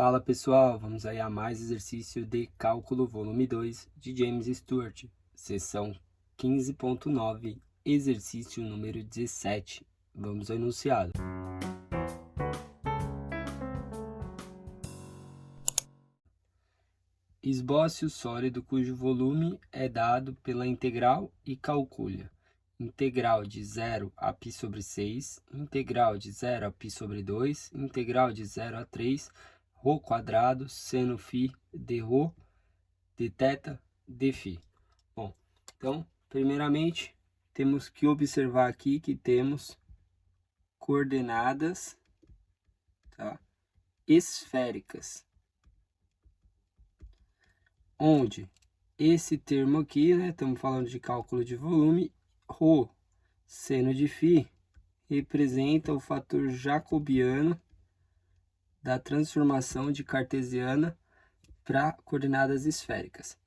Fala pessoal, vamos aí a mais exercício de cálculo volume 2 de James Stewart, seção 15.9, exercício número 17. Vamos ao enunciado. Esboce o sólido cujo volume é dado pela integral e calcule. Integral de 0 a π sobre 6, integral de 0 a π sobre 2, integral de 0 a 3, ρ quadrado, seno φ de ρ, de θ, de φ. Bom, então, primeiramente, temos que observar aqui que temos coordenadas, tá, esféricas, onde esse termo aqui, né, estamos falando de cálculo de volume, ρ, seno de φ, representa o fator jacobiano da transformação de cartesiana para coordenadas esféricas.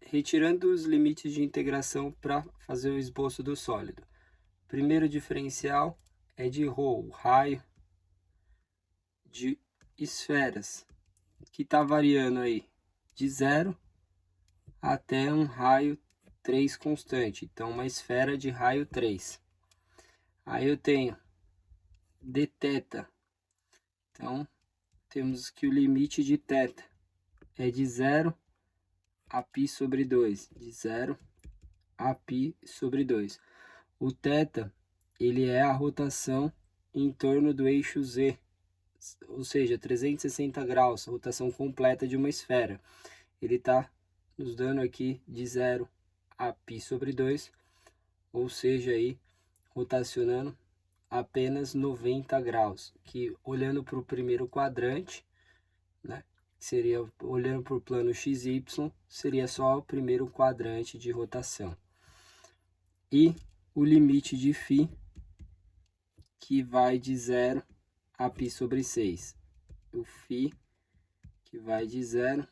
Retirando os limites de integração para fazer o esboço do sólido. Primeiro diferencial é de ρ, o raio de esferas, que está variando aí de 0 até um raio 3 constante. Então, uma esfera de raio 3. Aí eu tenho dθ. Então, temos que o limite de θ é de 0 a π sobre 2. De 0 a π sobre 2. O θ, ele é a rotação em torno do eixo Z, ou seja, 360 graus, rotação completa de uma esfera. Ele está nos dando aqui de 0 a π sobre 2, ou seja, aí rotacionando apenas 90 graus, que olhando para o primeiro quadrante, né, seria olhando para o plano XY, seria só o primeiro quadrante de rotação. E o limite de φ, que vai de 0 a π sobre 6. O φ que vai de 0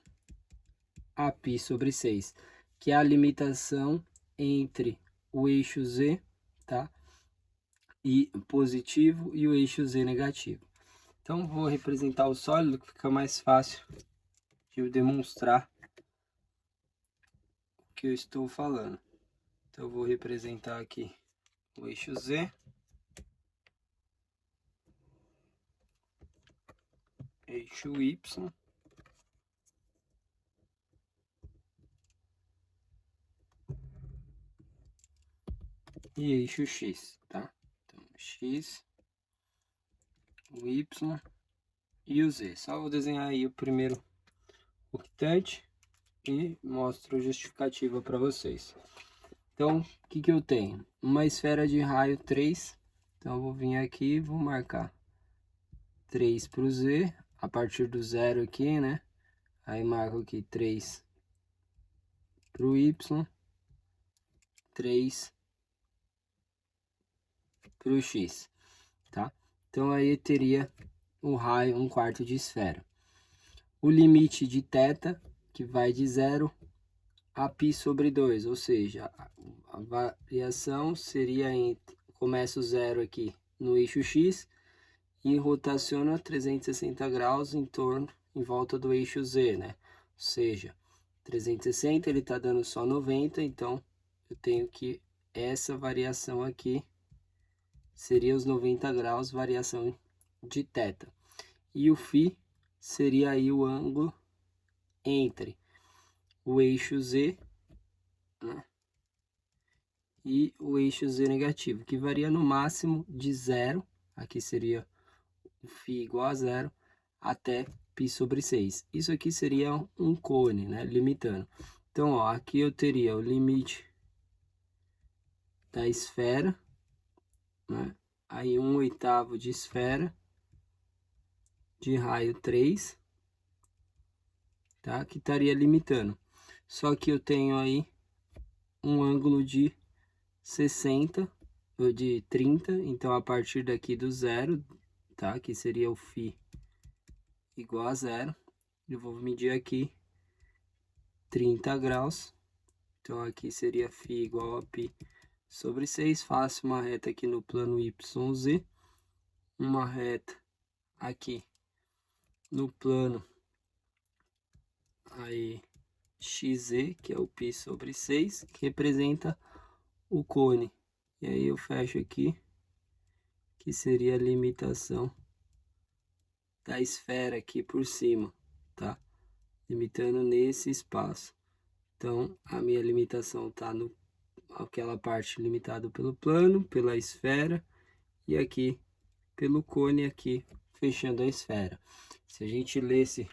a π sobre 6, que é a limitação entre o eixo Z, tá, e positivo e o eixo Z negativo. Então, vou representar o sólido, que fica mais fácil de eu demonstrar o que eu estou falando. Então, eu vou representar aqui o eixo Z, eixo Y, e eixo X, tá? Então, X, o Y e o Z. Só vou desenhar aí o primeiro octante e mostro a justificativa para vocês. Então, o que que eu tenho? Uma esfera de raio 3. Então, eu vou vir aqui e vou marcar 3 para o Z, a partir do zero aqui, né? Aí marco aqui 3 para o Y, 3 para o X, tá? Então, aí teria o raio 1/4 de esfera. O limite de θ, que vai de 0 a π sobre 2, ou seja, a variação seria entre, começa o zero aqui no eixo X e rotaciona 360 graus em volta do eixo Z, né? Ou seja, 360 ele está dando só 90, então eu tenho que essa variação aqui seria os 90 graus, variação de θ. E o φ seria aí o ângulo entre o eixo Z, né, e o eixo Z negativo, que varia no máximo de 0, aqui seria o φ igual a 0, até π sobre 6. Isso aqui seria um cone, né, limitando. Então, ó, aqui eu teria o limite da esfera, né, aí 1/8 de esfera, de raio 3, tá, que estaria limitando. Só que eu tenho aí um ângulo de 60, ou de 30, então a partir daqui do zero, tá, que seria o φ igual a 0, eu vou medir aqui 30 graus, então aqui seria φ igual a π sobre 6, faço uma reta aqui no plano YZ, uma reta aqui no plano aí XZ, que é o π sobre 6, que representa o cone. E aí eu fecho aqui, que seria a limitação da esfera aqui por cima, tá? Limitando nesse espaço. Então, a minha limitação está no aquela parte limitada pelo plano, pela esfera, e aqui pelo cone aqui, fechando a esfera. Se a gente lesse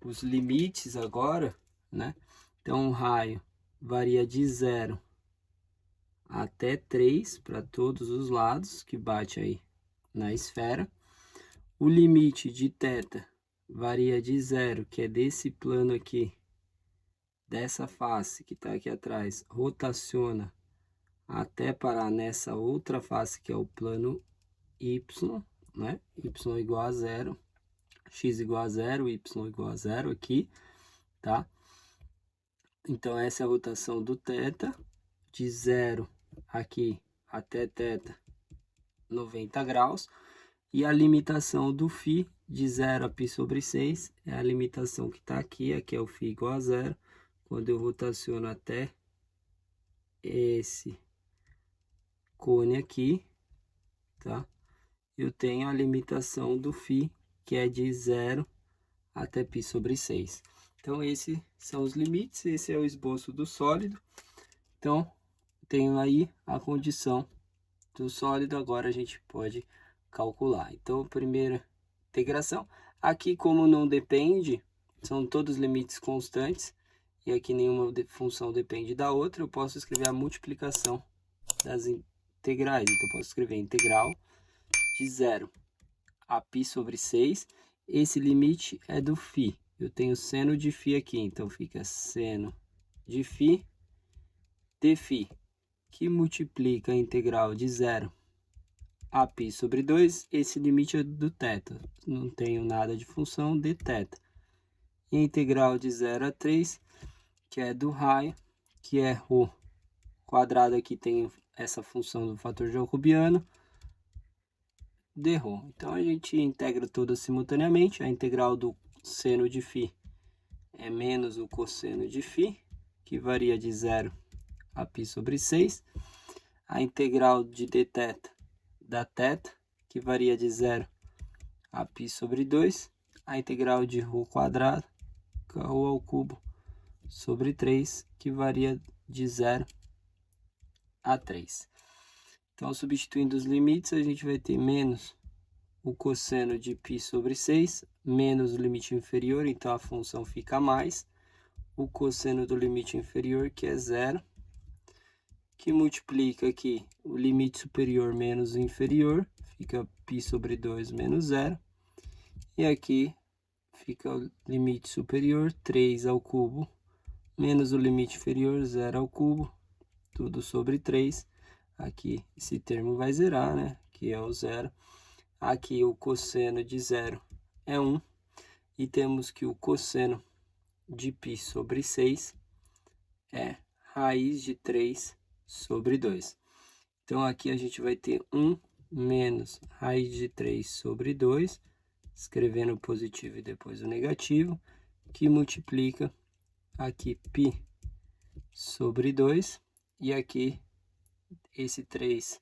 os limites agora, né? Então, o raio varia de 0 até 3 para todos os lados, que bate aí na esfera. O limite de θ varia de 0, que é desse plano aqui, dessa face que está aqui atrás, rotaciona até parar nessa outra face, que é o plano Y, né? Y igual a 0, x igual a 0, y igual a 0 aqui, tá? Então, essa é a rotação do θ, de 0 aqui até θ 90 graus. E a limitação do φ de 0 a π sobre 6 é a limitação que está aqui, aqui é o φ igual a 0. Quando eu rotaciono até esse cone aqui, tá? Eu tenho a limitação do φ, que é de 0 até π sobre 6. Então, esses são os limites, esse é o esboço do sólido. Então, tenho aí a condição do sólido, agora a gente pode calcular. Então, primeira integração. Aqui, como não depende, são todos limites constantes, e aqui nenhuma função depende da outra, eu posso escrever a multiplicação das integrais. Então, eu posso escrever integral de 0 a π sobre 6. Esse limite é do φ. Eu tenho seno de φ aqui, então fica seno de φ dφ, que multiplica a integral de 0 a π sobre 2. Esse limite é do θ, não tenho nada de função de θ. E a integral de 0 a 3, que é do raio, que é ρ quadrado, aqui tem essa função do fator jacobiano, dρ. Então, a gente integra todas simultaneamente. A integral do seno de φ é menos o cosseno de φ, que varia de 0 a π sobre 6. A integral de dθ da θ, que varia de 0 a π sobre 2. A integral de ρ quadrado, ρ ao cubo, sobre 3, que varia de 0 a 3. Então, substituindo os limites, a gente vai ter menos o cosseno de π sobre 6, menos o limite inferior, então a função fica mais o cosseno do limite inferior, que é 0, que multiplica aqui o limite superior menos o inferior, fica π sobre 2 menos 0, e aqui fica o limite superior, 3 ao cubo, menos o limite inferior, 0 ao cubo, tudo sobre 3. Aqui esse termo vai zerar, né? Que é o 0. Aqui o cosseno de 0 é 1. E temos que o cosseno de π sobre 6 é raiz de 3 sobre 2. Então, aqui a gente vai ter 1 menos raiz de 3 sobre 2, escrevendo o positivo e depois o negativo, que multiplica aqui π sobre 2, e aqui esse 3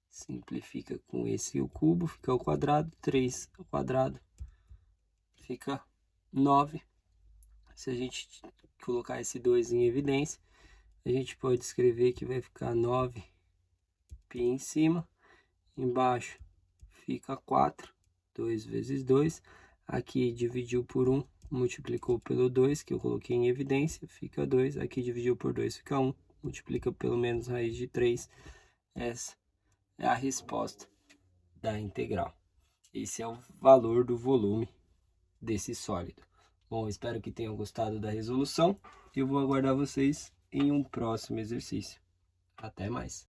simplifica com esse o cubo, fica ao quadrado, 3 ao quadrado fica 9. Se a gente colocar esse 2 em evidência, a gente pode escrever que vai ficar 9π em cima, embaixo fica 4, 2 vezes 2, aqui dividiu por 1, multiplicou pelo 2, que eu coloquei em evidência, fica 2, aqui dividiu por 2, fica 1, multiplica pelo menos raiz de 3, essa é a resposta da integral. Esse é o valor do volume desse sólido. Bom, espero que tenham gostado da resolução. Eu vou aguardar vocês em um próximo exercício. Até mais!